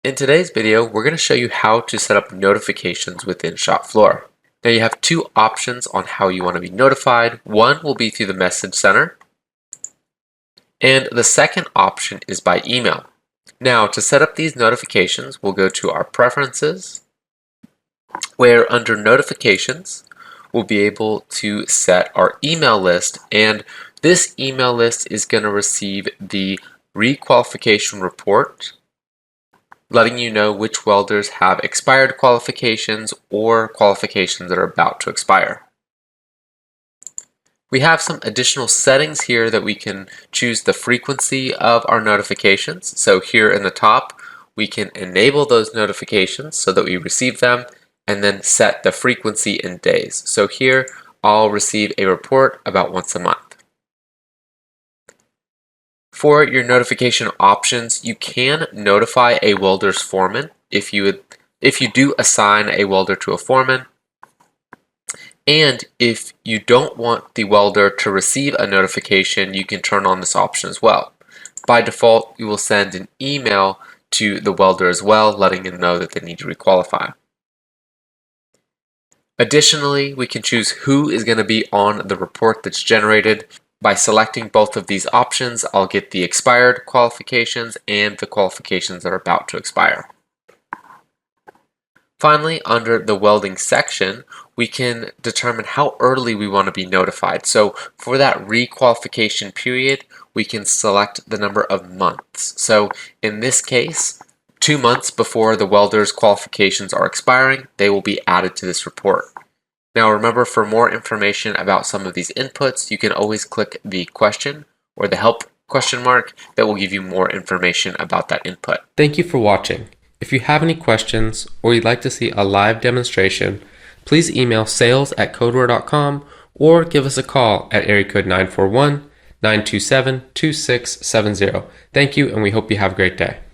In today's video, we're going to show you how to set up notifications within Shopfloor. Now you have two options on how you want to be notified. One will be through the message center, and the second option is by email. Now to set up these notifications, we'll go to our preferences, where under notifications, we'll be able to set our email list, and this email list is going to receive the requalification report, letting you know which welders have expired qualifications or qualifications that are about to expire. We have some additional settings here that we can choose the frequency of our notifications. So here in the top, we can enable those notifications so that we receive them, and then set the frequency in days. So here, I'll receive a report about once a month. For your notification options, you can notify a welder's foreman if you do assign a welder to a foreman. And if you don't want the welder to receive a notification, you can turn on this option as well. By default, you will send an email to the welder as well, letting them know that they need to requalify. Additionally, we can choose who is going to be on the report that's generated. By selecting both of these options, I'll get the expired qualifications and the qualifications that are about to expire. Finally, under the welding section, we can determine how early we want to be notified. So for that requalification period, we can select the number of months. So in this case, 2 months before the welder's qualifications are expiring, they will be added to this report. Now remember, for more information about some of these inputs, you can always click the question or the help question mark that will give you more information about that input. Thank you for watching. If you have any questions or you'd like to see a live demonstration, please email sales@codeware.com or give us a call at area code 941-927-2670. Thank you, and we hope you have a great day.